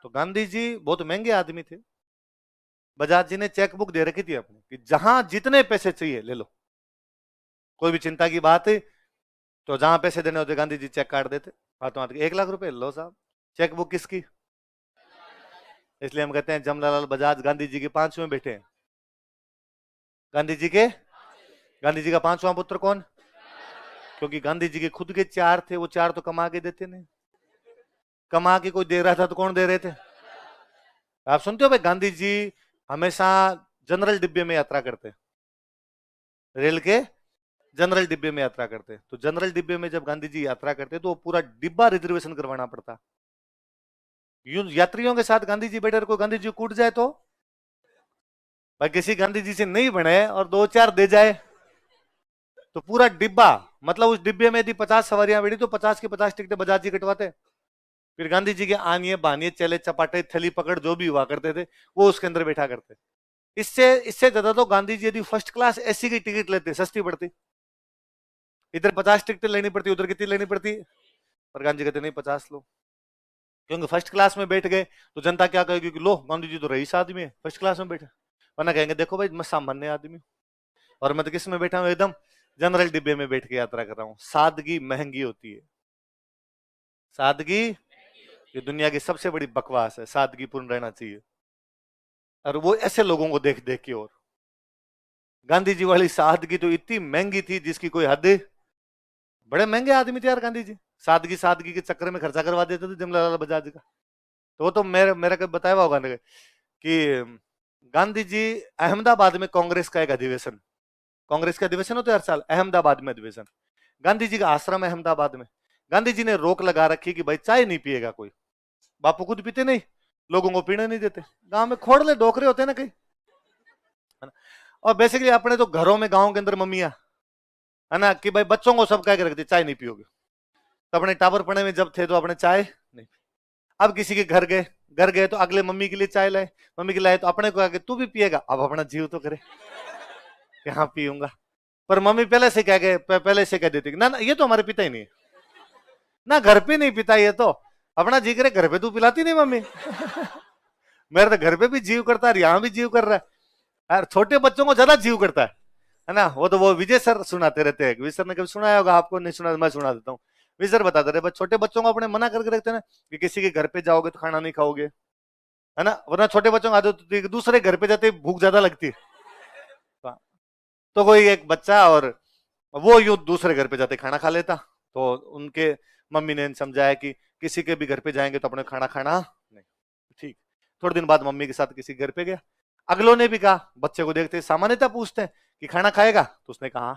तो गांधी जी बहुत महंगे आदमी थे। बजाज जी ने चेक बुक दे रखी थी अपनी कि जहां जितने पैसे चाहिए ले लो, कोई भी चिंता की बात है तो जहां पैसे देने होते गांधी जी चेक काट देते हाथों हाथ। 1 लाख रुपए लो साहब। चेक बुक किसकी? इसलिए हम कहते हैं जमनालाल बजाज गांधी जी के 5वें बेटे हैं। गांधी जी के, गांधी जी का 5वां पुत्र कौन? क्योंकि गांधी जी के खुद के 4 थे, वो 4 तो कमा के देते नहीं। कमा के कोई दे रहा था तो कौन दे रहे थे? आप सुनते हो भाई, गांधी जी हमेशा जनरल डिब्बे में यात्रा करते, रेल के जनरल डिब्बे में यात्रा करते। तो जनरल डिब्बे में जब गांधी जी यात्रा करते तो पूरा डिब्बा रिजर्वेशन करवाना पड़ता। यात्रियों के साथ गांधी जी बैठे, कोई गांधी जी कूट जाए तो भाई, किसी गांधी जी से नहीं बने और 2-4 दे जाए तो पूरा डिब्बा, मतलब उस डिब्बे में यदि 50 सवारियां बैठी तो 50 की 50 टिकटें बजाज जी कटवाते। फिर गांधी जी के आनिए बानिए चले चपाटे थली पकड़ जो भी हुआ करते थे वो उसके अंदर बैठा करते। इससे इससे ज्यादा तो गांधी जी यदि फर्स्ट क्लास एसी की टिकट लेते सस्ती पड़ती। इधर 50 टिकटें लेनी पड़ती, उधर कितनी लेनी पड़ती? पर गांधी कहते नहीं 50 लो, क्योंकि फर्स्ट क्लास में बैठ गए तो जनता क्या कहेगी कि लो गांधी जी तो रईस आदमी है फर्स्ट क्लास में बैठे। वरना कहेंगे देखो भाई मैं सामान्य आदमी हूं और मैं तो किस में बैठा हूं, एकदम जनरल डिब्बे में बैठ के यात्रा कर रहा हूं। सादगी महंगी होती है। सादगी ये दुनिया की सबसे बड़ी बकवास है। सादगी पूर्ण रहना चाहिए। और वो ऐसे लोगों को देख देख के, और गांधी जी वाली सादगी तो इतनी महंगी थी जिसकी कोई हद। बड़े महंगे आदमी थे यार गांधी जी। सादगी सादगी के चक्कर में खर्चा करवा देते थे जमनालाल बजाज का। तो वो तो मेरा मेरा कभी बताया हुआ होगा कि गांधी जी अहमदाबाद में कांग्रेस का एक अधिवेशन, कांग्रेस का अधिवेशन होता है हर साल अहमदाबाद में अधिवेशन। गांधी जी का आश्रम है अहमदाबाद में। गांधी जी ने रोक लगा रखी कि भाई चाय नहीं पिएगा कोई। बापू खुद पीते नहीं, लोगों को पीने नहीं देते। गांव में खोड़ले डोकरे होते हैं ना कहीं, है ना। और बेसिकली अपने तो घरों में गांव के अंदर मम्मियां, है ना, कि भाई बच्चों को सब कह के रखते चाय नहीं पियोगे। तो अपने टावर पड़े में जब थे तो अपने चाय नहीं। अब किसी के घर गए तो अगले मम्मी के लिए चाय लाए, मम्मी के लाए तो अपने को आके तू भी पिएगा। अब अपना जीव तो करे कि हाँ पीऊंगा। पर मम्मी पहले से कह गए, पहले से कह देती ना ना ये तो हमारे पिता ही नहीं है ना, घर पे नहीं पिता ये तो अपना जी करे, घर पे तू पिलाती नहीं मम्मी। मेरे तो घर पे भी जीव करता है, यहाँ भी जीव कर रहा है। और छोटे बच्चों को ज्यादा जीव करता है ना। वो तो वो विजय सर सुनाते रहते हैं। विजय सर ने कभी सुनाया होगा, आपको नहीं सुना, मैं सुना देता हूँ। विजय सर बताते रहे छोटे बच्चों को अपने मना करके रखते हैं ना कि किसी के घर पे जाओगे तो खाना नहीं खाओगे, है ना। वरना छोटे बच्चों को आदत होती है दूसरे घर पे जाते भूख ज्यादा लगती है। तो कोई एक बच्चा और वो यूं दूसरे घर पे जाते खाना खा लेता। तो उनके मम्मी ने समझाया कि किसी के भी घर पे जाएंगे तो अपने खाना खाना नहीं। ठीक। थोड़े दिन बाद मम्मी के साथ किसी घर पे गया। अगलों ने भी कहा, बच्चे को देखते सामान्यता पूछते हैं कि खाना खाएगा, तो उसने कहा।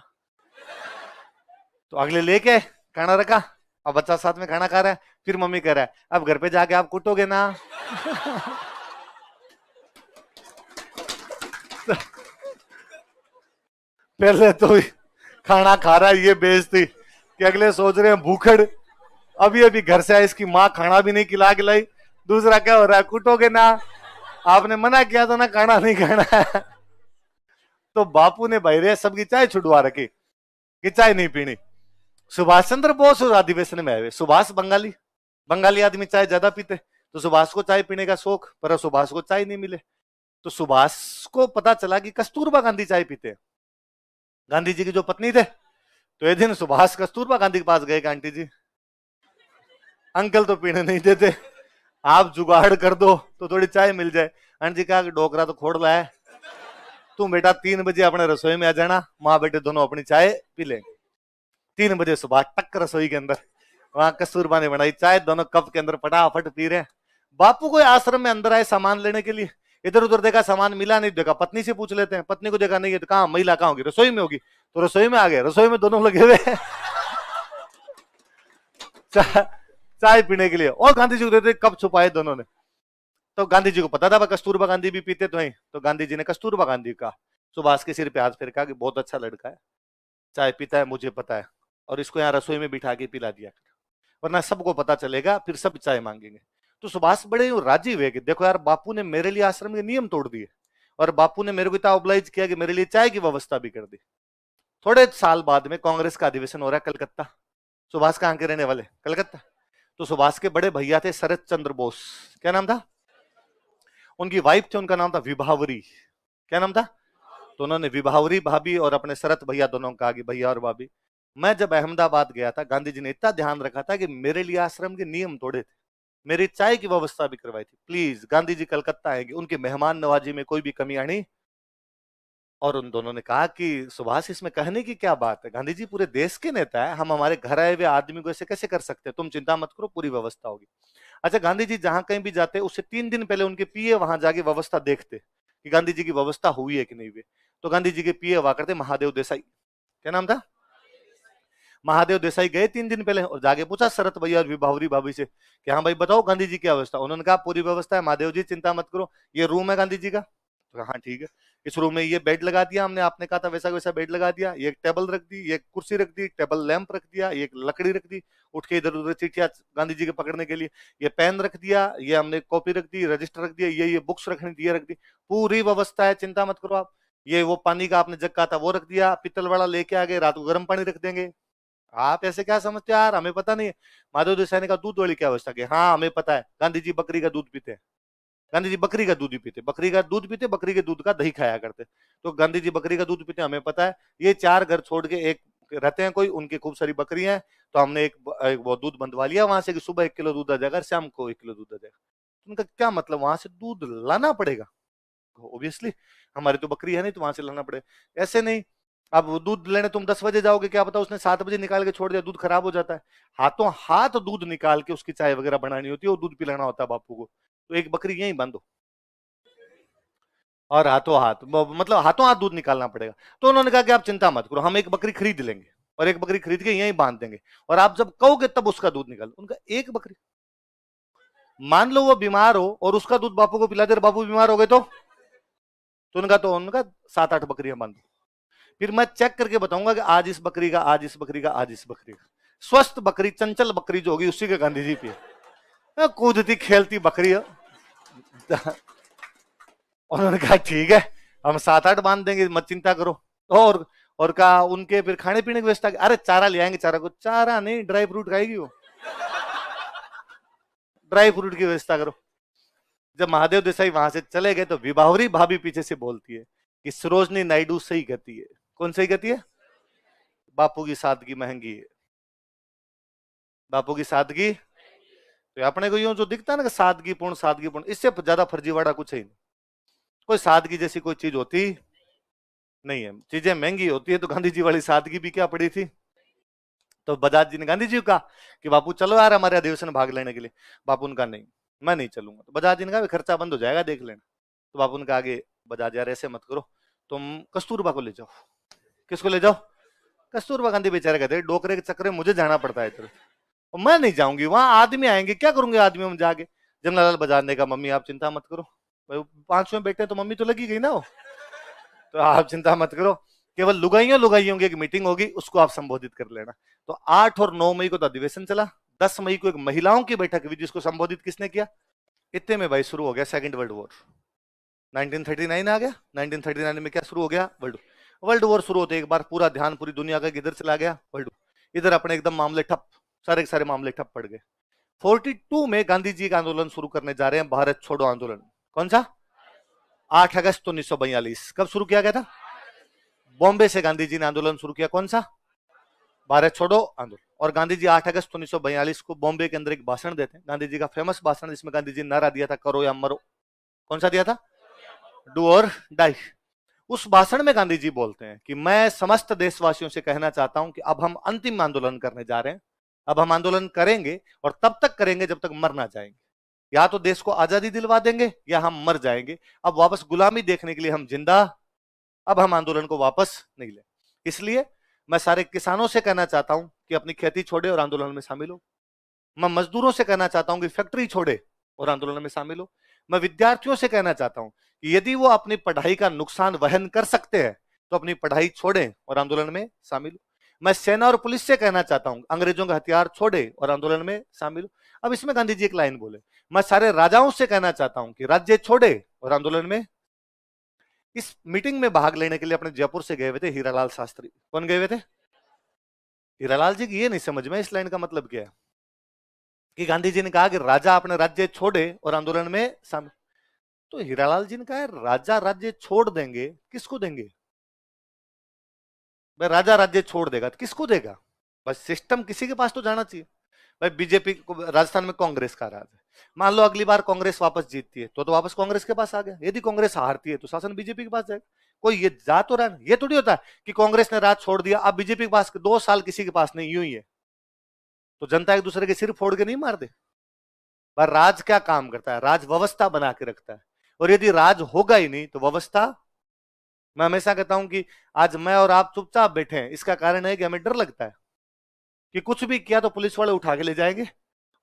तो अगले लेके खाना रखा। अब बच्चा साथ में खाना खा रहा है। फिर मम्मी कह रहा है अब घर पे जाके आप कुटोगे ना। पहले तो खाना खा रहा है ये बेइज्जती कि अगले सोच रहे हैं भूखड़, अभी अभी घर से आए इसकी माँ खाना भी नहीं खिला खिलाई। दूसरा क्या हो रहा है, कुटोगे ना, आपने मना किया था ना खाना नहीं खाना है। तो बापू ने भाई रे सबकी चाय छुड़वा रखी कि चाय नहीं पीनी। सुभाष चंद्र बोस उस अधिवेशन में आए। सुभाष बंगाली, बंगाली आदमी चाय ज्यादा पीते। तो सुभाष को चाय पीने का शौक, पर सुभाष को चाय नहीं मिले। तो सुभाष को पता चला कि कस्तूरबा गांधी चाय पीते हैं, गांधी जी की जो पत्नी थे। तो एक दिन सुभाष कस्तूरबा गांधी के पास गए कि आंटी जी अंकल तो पीने नहीं देते, आप जुगाड़ कर दो तो थोड़ी चाय मिल जाए। आंटी जी कहा डोकरा तो खोड़ रहा है, तुम बेटा 3 बजे अपने रसोई में आ जाना, माँ बेटे दोनों अपनी चाय पी लेंगे। 3 बजे सुबह टक रसोई के अंदर, वहां कस्तूरबा ने बनाई चाय, दोनों कप के अंदर फटाफट पी रहे हैं। बापू को आश्रम में अंदर आए सामान लेने के लिए, इधर उधर देखा सामान मिला नहीं, देखा पत्नी से पूछ लेते हैं, पत्नी को देखा नहीं है तो कहा महिला कहाँ होगी, रसोई में होगी। तो रसोई में आ गए, रसोई में दोनों लगे हुए चाय पीने के लिए, और गांधी जी को देते कप छुपाए दोनों ने। तो गांधी जी को पता था कस्तूरबा गांधी भी पीते तो ही। तो गांधी जी ने कस्तूरबा गांधी का सुभाष के सिर पे हाथ फेर कहा कि बहुत अच्छा लड़का है, चाय पीता है मुझे पता है, और इसको यहाँ रसोई में बिठा के पिला दिया, वरना सबको पता चलेगा फिर सब चाय मांगेंगे। तो सुभाष बड़े राजी हुए कि देखो यार बापू ने मेरे लिए आश्रम के नियम तोड़ दिए और बापू ने मेरे को इतना ऑब्लाइज किया कि मेरे लिए चाय की व्यवस्था भी कर दी। थोड़े साल बाद में कांग्रेस का अधिवेशन हो रहा है कलकत्ता। सुभाष कहां के रहने वाले, कलकत्ता। तो सुभाष के बड़े भैया थे शरद चंद्र बोस, क्या नाम था, उनकी वाइफ थी, उनका नाम था विभावरी। क्या नाम था? तो उन्होंने विभावरी भाभी और अपने शरत भैया दोनों को कहा कि भैया और भाभी, मैं जब अहमदाबाद गया था, गांधी जी ने इतना ध्यान रखा था कि मेरे लिए आश्रम के नियम तोड़े थे, मेरी चाय की व्यवस्था भी करवाई थी। प्लीज गांधी जी कलकत्ता आएंगे, उनकी मेहमान नवाजी में कोई भी कमी आनी। और उन दोनों ने कहा कि सुभाष, इसमें कहने की क्या बात है, गांधी जी पूरे देश के नेता है, हम हमारे घर आए हुए आदमी को ऐसे कैसे कर सकते हैं, तुम चिंता मत करो, पूरी व्यवस्था होगी। अच्छा, गांधी जी जहां कहीं भी जाते उससे 3 दिन पहले उनके पीए वहां जाके व्यवस्था देखते कि गांधी जी की व्यवस्था हुई है कि नहीं हुई। तो गांधी जी के पीए हुआ करते महादेव देसाई। क्या नाम था? महादेव देसाई गए 3 दिन पहले और जाके पूछा शरत भैया और विभावरी भाभी से कि हाँ भाई बताओ गांधी जी की व्यवस्था। उन्होंने कहा पूरी व्यवस्था है महादेव जी, चिंता मत करो, ये रूम है गांधी जी का। तो हाँ ठीक है, इस रूम में ये बेड लगा दिया हमने, आपने कहा था वैसा वैसा बेड लगा दिया, ये एक टेबल रख दी, ये कुर्सी रख दी, टेबल लैंप रख दिया, ये एक लकड़ी रख दी, उठ के इधर उधर चिट्ठियां गांधी जी के पकड़ने के लिए, ये पेन रख दिया, ये हमने कॉपी रख दी, रजिस्टर रख दिया, ये बुक्स रखनी थी, ये रख दी, पूरी व्यवस्था है, चिंता मत करो आप। ये वो पानी का आपने जग कहा था वो रख दिया, पीतल वाला लेके आ गए, रात को गर्म पानी रख देंगे। आप ऐसे क्या समझते हो यार, हमें पता नहीं है। माधव देसाई ने कहा दूध वाली क्या व्यवस्था की? हाँ हमें पता है, गांधी जी बकरी का दूध पीते हैं, गांधी जी बकरी का दूध ही पीते, बकरी का दूध पीते, बकरी के दूध का दही खाया करते। तो गांधी जी बकरी का दूध पीते हमें पता है। ये 4 घर छोड़ के एक रहते हैं कोई, उनकी खूब सारी बकरियां हैं, तो हमने एक वो दूध बंधवा लिया वहां से कि सुबह 1 किलो दूध आ जाएगा, शाम को 1 किलो दूध आ जाएगा। उनका क्या मतलब, वहां से दूध लाना पड़ेगा? ऑब्वियसली, हमारी तो बकरी है नहीं तो वहां से लाना पड़ेगा, ऐसे नहीं। अब दूध लेने तुम 10 बजे जाओगे, क्या पता उसने 7 बजे निकाल के छोड़ दिया, दूध खराब हो जाता है। हाथों हाथ दूध निकाल के उसकी चाय वगैरह बनानी होती है, वो दूध पिलाना होता है बापू को। तो एक बकरी यहीं बांधो और हाथों हाथ, मतलब हाथों हाथ दूध निकालना पड़ेगा। तो उन्होंने कहा कि आप चिंता मत करो, हम एक बकरी खरीद लेंगे और एक बकरी खरीद के यहीं बांध देंगे, और आप जब कहोगे तब उसका दूध निकाल। उनका एक बकरी, मान लो वो बीमार हो और उसका दूध बापू को पिला दे, बापू बीमार हो गए तो उनका 7-8 बकरियां बांधो। फिर मैं चेक करके बताऊंगा कि आज इस बकरी का, आज इस बकरी का, आज इस बकरी का। स्वस्थ बकरी, चंचल बकरी जो होगी उसी के गांधी जी पे, कूदती खेलती बकरी है। उन्होंने कहा ठीक है, हम 7-8 बांध देंगे, मत चिंता करो। और कहा उनके फिर खाने पीने की व्यवस्था, अरे चारा ले आएंगे, चारा को, चारा नहीं ड्राई फ्रूट खाएगी वो, ड्राई फ्रूट की व्यवस्था करो। जब महादेव देसाई वहां से चले गए तो विभावरी भाभी पीछे से बोलती है कि सरोजनी नायडू सही कहती है। कौन सही कहती है? बापू की सादगी महंगी है, बापू की सादगी। तो अपने को यूं जो दिखता है ना कि सादगीपूर्ण सादगीपूर्ण, इससे ज्यादा फर्जीवाड़ा कुछ है नहीं। कोई सादगी जैसी कोई चीज होती नहीं है, चीजें महंगी होती है। तो गांधी जी वाली सादगी भी क्या पड़ी थी। तो बजाज जी ने गांधी जी को कहा कि बापू चलो यार हमारे अधिवेशन भाग लेने के लिए। बापू ने कहा नहीं, मैं नहीं चलूंगा। तो बजाज जी ने कहा खर्चा बंद हो जाएगा, देख लेना। तो बापू ने कहा आगे, बजाज यार ऐसे मत करो, तुम कस्तूरबा को ले जाओ। किसको ले जाओ? कस्तूरबा गांधी बेचारे कहते डोकरे के चक्कर में मुझे जाना पड़ता है इधर, और मैं नहीं जाऊंगी, वहां आदमी आएंगे, क्या करूंगे आदमियों में जाके। जमनालाल बजाज ने कहा मम्मी आप चिंता मत करो, 5वें बेटे तो मम्मी तो लगी गई ना वो, तो आप चिंता मत करो, केवल लुगाइयों लुगाइयों की एक मीटिंग होगी, उसको आप संबोधित कर लेना। तो 8 और 9 मई को तो अधिवेशन चला, 10 मई को एक महिलाओं की बैठक हुई जिसको संबोधित किसने किया। इतने में भाई शुरू हो गया सेकंड वर्ल्ड वॉर। 1939 आ गया, 1939 में क्या शुरू हो गया, वर्ल्ड वॉर शुरू होते एक बार पूरा ध्यान पूरी दुनिया का किधर चला गया, वर्ल्ड। इधर अपने एकदम मामले ठप, सारे के सारे मामले ठप पड़ गए। 42 में गांधी जी का आंदोलन शुरू करने जा रहे हैं, भारत छोड़ो आंदोलन। कौन सा? 8 अगस्त 1942। कब शुरू किया गया था? बॉम्बे से गांधी जी ने आंदोलन शुरू किया, कौन सा? भारत छोड़ो आंदोलन। और गांधी जी 8 अगस्त 1942 को बॉम्बे के अंदर एक भाषण देते हैं, गांधी जी का फेमस भाषण, जिसमें गांधी जी ने नारा दिया था करो या मरो। कौन सा दिया था? डू और डाई। उस भाषण में गांधी जी बोलते हैं कि मैं समस्त देशवासियों से कहना चाहता हूं कि अब हम अंतिम आंदोलन करने जा रहे हैं, अब हम आंदोलन करेंगे और तब तक करेंगे जब तक मर ना जाएंगे। या तो देश को आजादी दिलवा देंगे या हम मर जाएंगे, अब वापस गुलामी देखने के लिए हम जिंदा, अब हम आंदोलन को वापस नहीं ले। इसलिए मैं सारे किसानों से कहना चाहता हूं कि अपनी खेती छोड़े और आंदोलन में शामिल हो। मैं मजदूरों से कहना चाहता हूं कि फैक्ट्री छोड़े और आंदोलन में शामिल हो। मैं विद्यार्थियों से कहना चाहता हूं कि यदि वो अपनी पढ़ाई का नुकसान वहन कर सकते हैं तो अपनी पढ़ाई छोड़ें और आंदोलन में शामिल हो। मैं सेना और पुलिस से कहना चाहता हूं अंग्रेजों का हथियार छोड़े और आंदोलन में शामिल हो। अब इसमें गांधी जी एक लाइन बोले, मैं सारे राजाओं से कहना चाहता हूं कि राज्य छोड़े और आंदोलन में। इस मीटिंग में भाग लेने के लिए अपने जयपुर से गए हुए थे हीरालाल शास्त्री। कौन गए हुए थे? हीरालाल जी की ये नहीं समझ में इस लाइन का मतलब क्या है कि गांधी जी ने कहा कि राजा अपने राज्य छोड़े और आंदोलन में शामिल। तो हीरालाल जी ने कहा राजा राज्य छोड़ देंगे, किसको देंगे भाई? राजा राज्य छोड़ देगा तो किसको देगा? बस सिस्टम किसी के पास तो जाना चाहिए भाई। बीजेपी को राजस्थान में कांग्रेस का राज है, मान लो अगली बार कांग्रेस वापस जीतती है तो वापस कांग्रेस के पास आ गया। यदि कांग्रेस हारती है तो शासन बीजेपी के पास जाएगा। कोई ये जा तो रहा है, ये थोड़ी होता है कि कांग्रेस ने राज छोड़ दिया अब बीजेपी के पास 2 साल किसी के पास नहीं, यूं ही है। तो जनता एक दूसरे के सिर फोड़ के नहीं मार दे। पर राज क्या काम करता है? राज व्यवस्था बना के रखता है, और यदि राज होगा ही नहीं तो व्यवस्था। मैं हमेशा कहता हूं कि आज मैं और आप चुपचाप बैठे हैं, इसका कारण है कि हमें डर लगता है कि कुछ भी किया तो पुलिस वाले उठा के ले जाएंगे,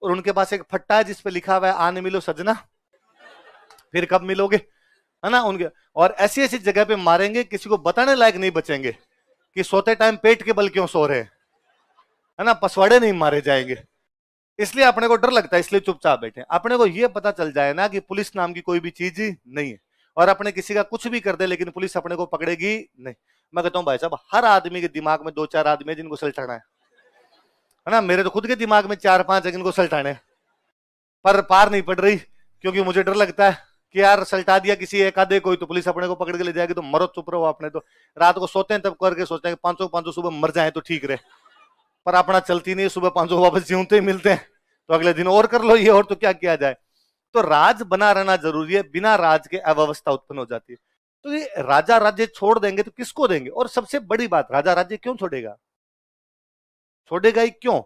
और उनके पास एक फट्टा है जिसपे लिखा हुआ है आने मिलो सजना, फिर कब मिलोगे, है ना उनके। और ऐसी ऐसी जगह पे मारेंगे किसी को बताने लायक नहीं बचेंगे कि सोते टाइम पेट के बल क्यों सो रहे हैं, है ना, पसवाड़े नहीं मारे जाएंगे। इसलिए अपने को डर लगता है, इसलिए चुपचाप बैठे। अपने को यह पता चल जाए ना कि पुलिस नाम की कोई भी चीज नहीं है, और अपने किसी का कुछ भी कर दे लेकिन पुलिस अपने को पकड़ेगी नहीं। मैं कहता हूं भाई साहब, हर आदमी के दिमाग में 2-4 आदमी है जिनको सलटाना है ना। मेरे तो खुद के दिमाग में 4-5 है जिनको सलटाने है, पर पार नहीं पड़ रही, क्योंकि मुझे डर लगता है कि यार सलटा दिया किसी एक आधे कोई तो पुलिस अपने को पकड़ के ले जाएगी, तो मरो चुप रहो। आपने तो रात को सोते हैं तब करके सोचते हैं 500 सुबह मर जाए तो ठीक रहे, पर अपना चलती नहीं, सुबह 500 वापस जीवते ही मिलते हैं, तो अगले दिन और कर लो ये, और तो क्या किया जाए। तो राज बना रहना जरूरी है, बिना राज के अव्यवस्था उत्पन्न हो जाती है। तो ये राजा राज्य छोड़ देंगे तो किसको देंगे? और सबसे बड़ी बात, राजा राज्य क्यों छोड़ेगा? छोड़ेगा ही क्यों?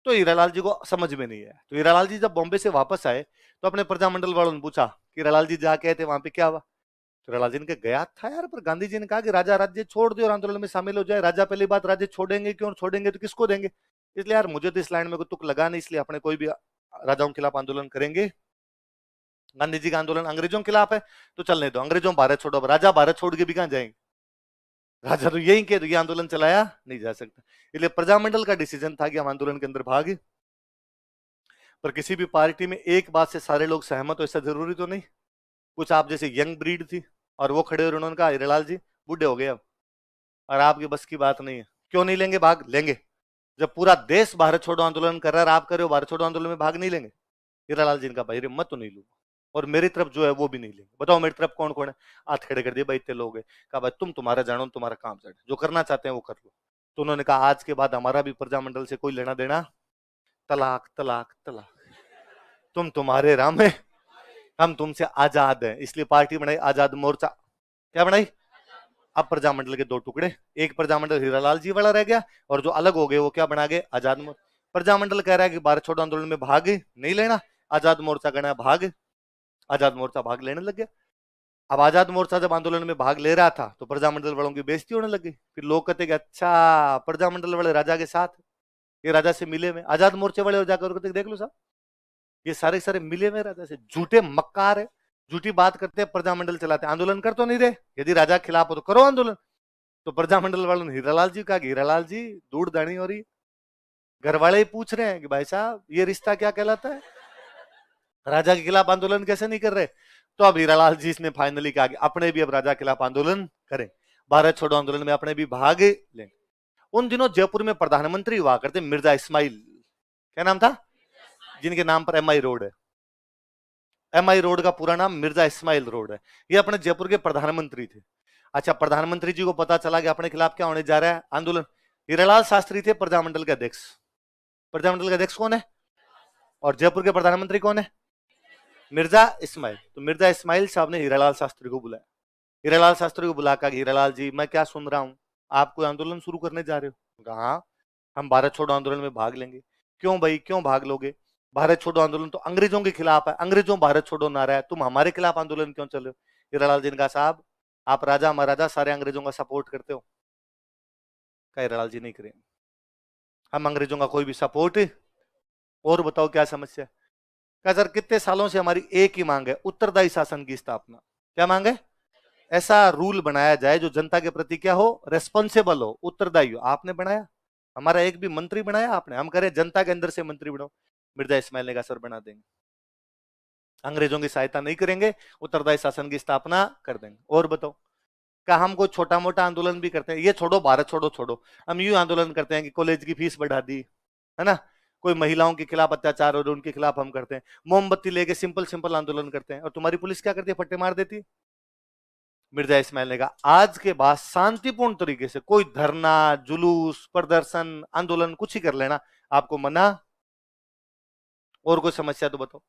तो हीरालाल जी को समझ में नहीं आया। तो हीरालाल जी जब बॉम्बे से वापस आए तो अपने प्रजामंडल वालों ने पूछा कि हीरालाल जी जाके आए थे, वहां पे क्या हुआ? तो हीरालाल जी ने गया था यार, पर गांधी जी ने कहा कि राजा राज्य छोड़ दे और आंदोलन में शामिल हो जाए। राजा पहली बात, राज्य छोड़ेंगे क्यों? छोड़ेंगे तो किसको देंगे? इसलिए यार मुझे तो इस लाइन में कोई तुक लगा नहीं, इसलिए अपने कोई भी राजाओं के खिलाफ आंदोलन करेंगे। गांधी जी का आंदोलन अंग्रेजों के खिलाफ है तो चलने दो, अंग्रेजों भारत छोड़ो। अब राजा भारत छोड़ के भी कहां जाएंगे? राजा तो यही कह, तो ये आंदोलन चलाया नहीं जा सकता। इसलिए प्रजामंडल का डिसीजन था कि हम आंदोलन के अंदर भाग। पर किसी भी पार्टी में एक बात से सारे लोग सहमत हो ऐसा जरूरी तो नहीं। कुछ आप जैसे यंग ब्रीड थी और वो खड़े और उन्होंने कहा हीरालाल जी बूढ़े हो गए अब, और आपकी बस की बात नहीं है, क्यों नहीं लेंगे भाग? लेंगे। जब पूरा देश भारत छोड़ो आंदोलन कर रहा है, आप कर रहे हो भारत छोड़ो आंदोलन में भाग नहीं लेंगे? हीरालाल जी ने कहा भाई मत तो नहीं लूंगा, और मेरी तरफ जो है वो भी नहीं लेंगे। बताओ मेरी तरफ कौन कौन है? हाथ खड़े कर दिए भाई, इतने लोग हैं। कहा भाई तुम तुम्हारा जानो, तुम्हारा काम जाने, जो करना चाहते हैं वो कर लो। तो उन्होंने कहा आज के बाद हमारा भी प्रजामंडल से कोई लेना देना, तलाक तलाक तलाक, तुम तुम्हारे राम है, हम तुमसे आजाद हैं। इसलिए पार्टी बनाई आजाद मोर्चा। क्या बनाई? अब प्रजामंडल के 2 टुकड़े, एक प्रजामंडल हीरालाल जी वाला रह गया, और जो अलग हो गए वो क्या बना गए? आजाद मोर्चा। प्रजामंडल कह रहा है कि भारत छोड़ो आंदोलन में भाग नहीं लेना, आजाद मोर्चा कहना है भाग। आजाद मोर्चा भाग लेने लग गया। अब आजाद मोर्चा जब आंदोलन में भाग ले रहा था तो प्रजामंडल वालों की बेइज्जती होने लगी। फिर लोग कहते कि अच्छा प्रजामंडल वाले राजा के साथ, ये राजा से मिले में। आजाद मोर्चे वाले और जाकर कहते देख लो साहब, ये सारे सारे मिले में राजा से, झूठे मक्कार है, झूठी बात करते हैं, प्रजामंडल चलाते, आंदोलन कर तो नहीं रहे। यदि राजा के खिलाफ हो तो करो आंदोलन। तो प्रजामंडल वालों ने हीरालाल जी कहा, हीरालाल जी दूध दानी हो रही, घर वाले ही पूछ रहे हैं कि भाई साहब ये रिश्ता क्या कहलाता है, राजा के खिलाफ आंदोलन कैसे नहीं कर रहे? तो अब हीरालाल जी ने फाइनली कहा कि अपने भी अब राजा के खिलाफ आंदोलन करें, भारत छोड़ो आंदोलन में अपने भी भाग लें। उन दिनों जयपुर में प्रधानमंत्री हुआ करते मिर्जा इस्माइल, क्या नाम था, जिनके नाम पर एमआई रोड है। एमआई रोड का पूरा नाम मिर्जा इस्माइल रोड है। ये अपने जयपुर के प्रधानमंत्री थे। अच्छा, प्रधानमंत्री जी को पता चला कि अपने खिलाफ क्या होने जा रहा है आंदोलन। हीरालाल शास्त्री थे प्रजामंडल के अध्यक्ष। प्रजामंडल के अध्यक्ष कौन है? और जयपुर के प्रधानमंत्री कौन है? मिर्जा इस्माइल। तो मिर्जा इस्माइल साहब ने हीरालाल शास्त्री को बुलाया। हीरालाल शास्त्री को बुलाकर, हीरालाल जी मैं क्या सुन रहा हूं, आप कोई आंदोलन शुरू करने जा रहे हो? कहा हाँ, हम भारत छोड़ो आंदोलन में भाग लेंगे। क्यों भाई, क्यों भाग लोगे? भारत छोड़ो आंदोलन तो अंग्रेजों के खिलाफ है, अंग्रेजों भारत छोड़ो नारा है, तुम हमारे खिलाफ आंदोलन क्यों चल रहे हो? हीरालाल जी ने कहा साहब आप राजा महाराजा सारे अंग्रेजों का सपोर्ट करते हो? कहा हीरालाल जी नहीं करेंगे, हम अंग्रेजों का कोई भी सपोर्ट। और बताओ क्या समस्या? कहा सर कितने सालों से हमारी एक ही मांग है, उत्तरदायी शासन की स्थापना। क्या मांग है? ऐसा रूल बनाया जाए जो जनता के प्रति क्या हो, रेस्पॉन्सिबल हो, उत्तरदायी हो। आपने बनाया? हमारा एक भी मंत्री बनाया आपने? हम करें जनता के अंदर से मंत्री बनाओ। मिर्जा इस्माइल ने कहा सर बना देंगे, अंग्रेजों की सहायता नहीं करेंगे, उत्तरदायी शासन की स्थापना कर देंगे। और बताओ, क्या हम कोई छोटा मोटा आंदोलन भी करते हैं? ये छोड़ो भारत छोड़ो, छोड़ो, हम यूं आंदोलन करते हैं कि कॉलेज की फीस बढ़ा दी, है ना, कोई महिलाओं के खिलाफ अत्याचार हो रहे उनके खिलाफ हम करते हैं, मोमबत्ती लेके सिंपल सिंपल आंदोलन करते हैं, और तुम्हारी पुलिस क्या करती है? फट्टे मार देती है। मिर्जा इस्माइल ने कहा आज के बाद शांतिपूर्ण तरीके से कोई धरना, जुलूस, प्रदर्शन, आंदोलन कुछ ही कर लेना, आपको मना। और कोई समस्या तो बताओ।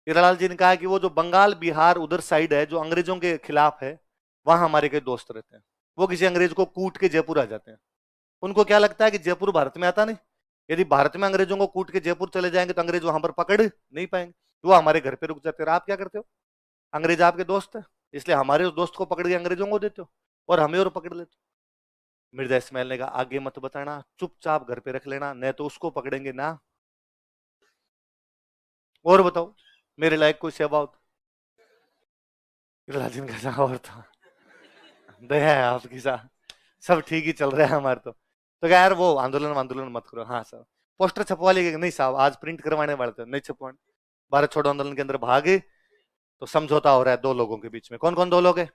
हीरालाल जी ने कहा कि वो जो बंगाल बिहार उधर साइड है जो अंग्रेजों के खिलाफ है, वहां हमारे कई दोस्त रहते हैं, वो किसी अंग्रेज को कूट के जयपुर आ जाते हैं। उनको क्या लगता है कि जयपुर भारत में आता नहीं, यदि भारत में अंग्रेजों को कूट के जयपुर चले जाएंगे तो अंग्रेज वहां पर पकड़ नहीं पाएंगे, तो वो हमारे घर पे रुक जाते हैं। आप क्या करते हो? अंग्रेज आपके दोस्त है, इसलिए हमारे उस दोस्त को पकड़ के अंग्रेजों को देते हो और हमें और पकड़ लेते हो। मिर्जा इस्माइल ने कहा आगे मत बताना, चुपचाप घर पे रख लेना, नहीं तो उसको पकड़ेंगे ना। और बताओ मेरे लायक कोई सेवा हो तो। लाजिन का और था, दया है आपकी साथ, सब ठीक ही चल रहा है हमारे तो क्या यार वो आंदोलन आंदोलन मत करो। हाँ सर, पोस्टर छपवा लिए? नहीं साहब, आज प्रिंट करवाने वाले थे, नहीं छपवाने। भारत छोड़ो आंदोलन के अंदर भागे तो समझौता हो रहा है दो लोगों के बीच में। कौन कौन दो लोग है?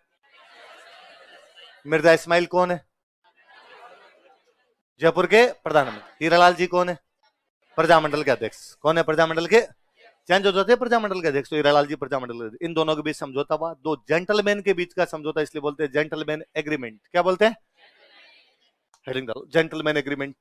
मिर्जा इस्माइल कौन है? जयपुर के प्रधानमंत्री। हीरालाल जी कौन है? प्रजामंडल के अध्यक्ष। कौन है प्रजामंडल के? चेंज हो जाते हैं प्रजामंडल के अध्यक्ष, तो हीरालाल जी प्रजामंडल के अध्यक्ष। इन दोनों के बीच समझौता हुआ, दो जेंटलमैन के बीच का समझौता, इसलिए बोलते हैं जेंटलमैन एग्रीमेंट। क्या बोलते हैं? हेडिंग डालो, जेंटलमैन एग्रीमेंट।